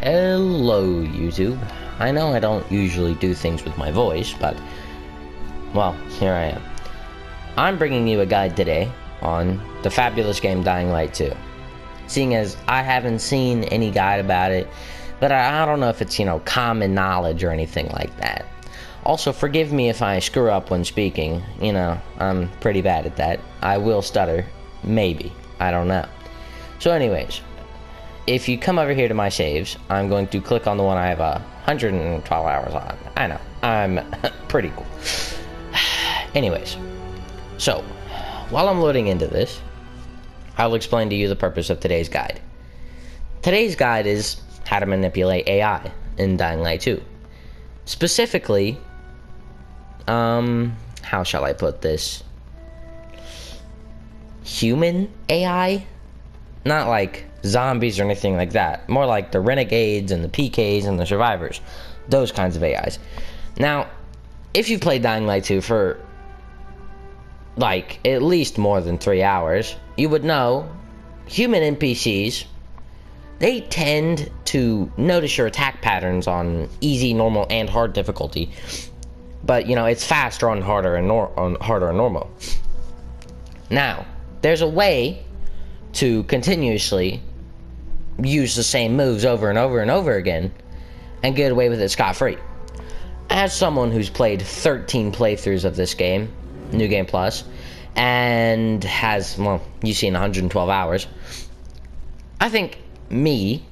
Hello, YouTube. I know I don't usually do things with my voice, but, well, here I am. I'm bringing you a guide today on the fabulous game Dying Light 2. Seeing as I haven't seen any guide about it, but I don't know if it's, common knowledge or anything like that. Also, forgive me if I screw up when speaking. I'm pretty bad at that. I will stutter. Maybe. I don't know. So anyways, if you come over here to my saves, I'm going to click on the one I have 112 hours on. I know. I'm pretty cool. Anyways, so, while I'm loading into this, I'll explain to you the purpose of today's guide. Today's guide is how to manipulate AI in Dying Light 2. Specifically, how shall I put this? Human AI? Not like zombies or anything like that. More like the renegades and the PKs and the survivors. Those kinds of AIs. Now, if you've played Dying Light 2 for like at least more than 3 hours, you would know human NPCs, they tend to notice your attack patterns on easy, normal, and hard difficulty. But it's faster on harder and normal. Now, there's a way to continuously use the same moves over and over and over again and get away with it scot-free. As someone who's played 13 playthroughs of this game, New Game Plus, and has, well, you've seen 112 hours, I think me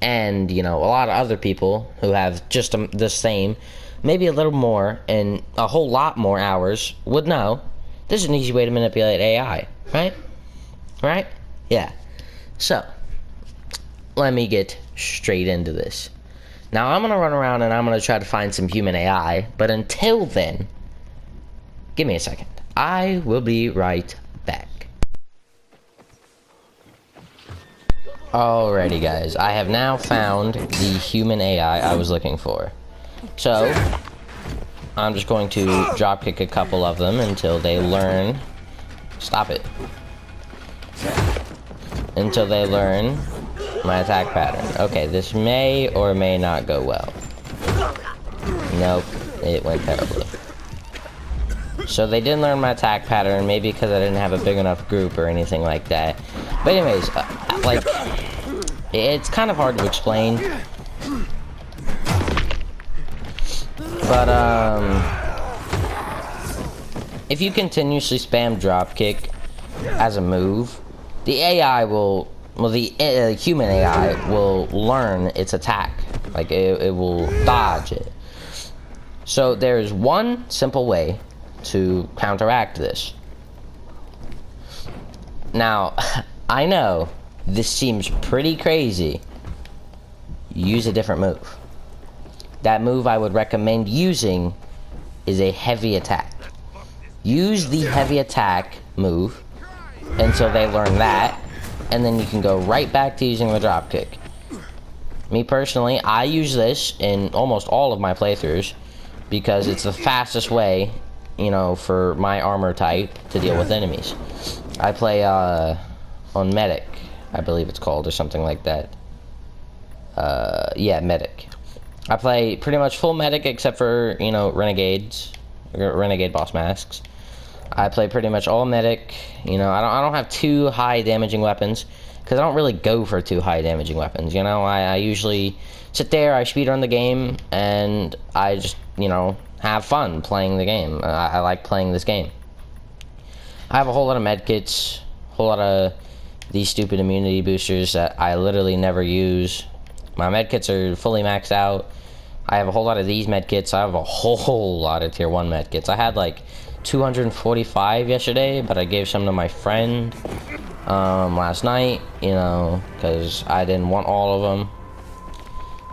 and, a lot of other people who have just the same, maybe a little more, and a whole lot more hours would know this is an easy way to manipulate AI, right? Right? Yeah. So, let me get straight into this. Now, I'm going to run around and I'm going to try to find some human AI, but until then, give me a second. I will be right back. Alrighty, guys. I have now found the human AI I was looking for. So, I'm just going to dropkick a couple of them until they learn... Stop it. Until they learn my attack pattern. Okay, this may or may not go well. Nope, it went terribly. So they didn't learn my attack pattern, maybe because I didn't have a big enough group or anything like that. But anyways, it's kind of hard to explain. But, if you continuously spam dropkick as a move, the AI will, the human AI will learn its attack. Like, it will dodge it. So there's one simple way to counteract this. Now, I know this seems pretty crazy. Use a different move. That move I would recommend using is a heavy attack. Use the heavy attack move until they learn that, and then you can go right back to using the dropkick. Me personally, I use this in almost all of my playthroughs because it's the fastest way, for my armor type to deal with enemies. I play on Medic, I believe it's called, or something like that. Yeah, Medic. I play pretty much full Medic except for, Renegades, Renegade boss masks. I play pretty much all Medic. I don't have too high damaging weapons because I don't really go for too high damaging weapons. I usually sit there, I speedrun the game, and I just, have fun playing the game. I like playing this game. I have a whole lot of medkits, a whole lot of these stupid immunity boosters that I literally never use. My medkits are fully maxed out. I have a whole lot of these medkits. I have a whole lot of tier 1 medkits. I had like 245 yesterday, but I gave some to my friend last night, because I didn't want all of them.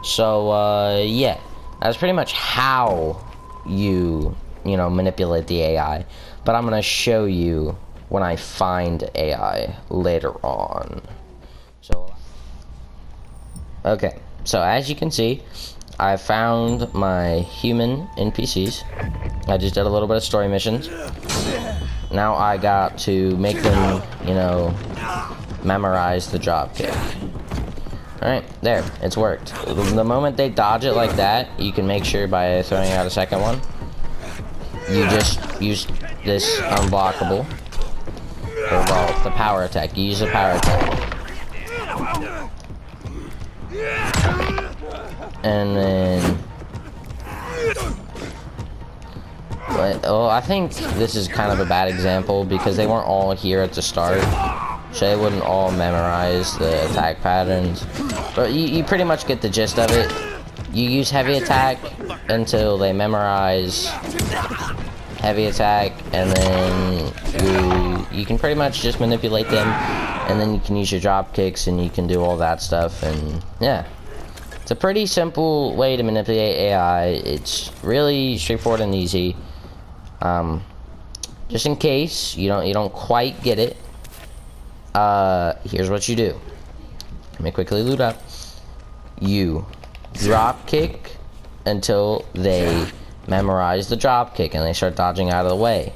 So, yeah, that's pretty much how you, manipulate the AI. But I'm going to show you when I find AI later on. So, okay, so as you can see, I found my human NPCs. I just did a little bit of story missions. Now I got to make them, memorize the dropkick. Alright, there. It's worked. The moment they dodge it like that, you can make sure by throwing out a second one. You just use this unblockable. Or, well, the power attack. You use the power attack. And then... But, oh, I think this is kind of a bad example because they weren't all here at the start. So they wouldn't all memorize the attack patterns. But you pretty much get the gist of it. You use heavy attack until they memorize heavy attack, and then you can pretty much just manipulate them, and then you can use your drop kicks and you can do all that stuff. And yeah, it's a pretty simple way to manipulate AI. It's really straightforward and easy. Just in case you don't quite get it, here's what you do. Let me quickly loot up. You drop kick until they memorize the drop kick and they start dodging out of the way.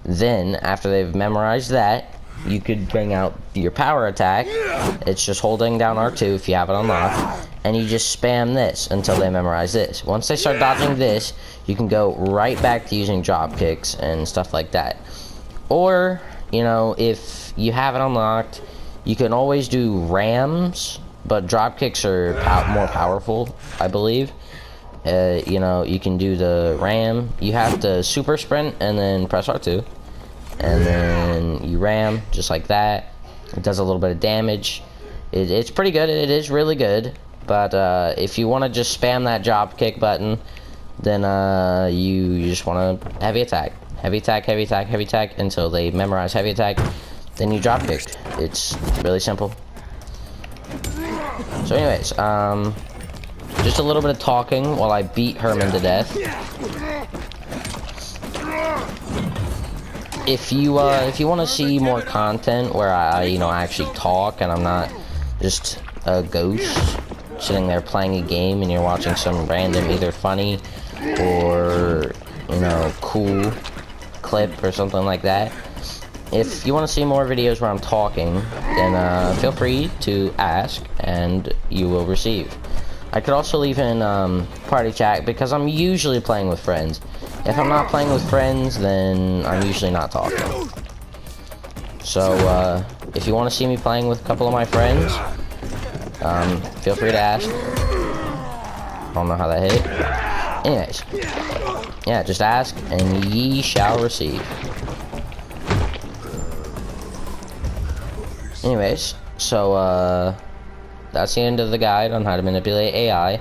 Then after they've memorized that, you could bring out your power attack. It's just holding down R2 if you have it unlocked, and you just spam this until they memorize this. Once they start dodging this, you can go right back to using drop kicks and stuff like that. Or, you know, if you have it unlocked, you can always do rams, but drop kicks are more powerful, I believe. You know, you can do the ram. You have to super sprint and then press R2, and then you ram just like that. It does a little bit of damage. It's pretty good. It is really good. But if you want to just spam that drop kick button, then you just want to heavy attack, heavy attack, heavy attack, heavy attack until they memorize heavy attack. Then you drop kick. It's really simple. So anyways, just a little bit of talking while I beat Herman to death. If you want to see more content where I actually talk and I'm not just a ghost sitting there playing a game and you're watching some random either funny or cool clip or something like that. If you want to see more videos where I'm talking, then feel free to ask and you will receive. I could also leave in party chat because I'm usually playing with friends. If I'm not playing with friends, then I'm usually not talking. So if you want to see me playing with a couple of my friends, feel free to ask. I don't know how that hit. Anyways, yeah, just ask and ye shall receive. Anyways, so that's the end of the guide on how to manipulate AI.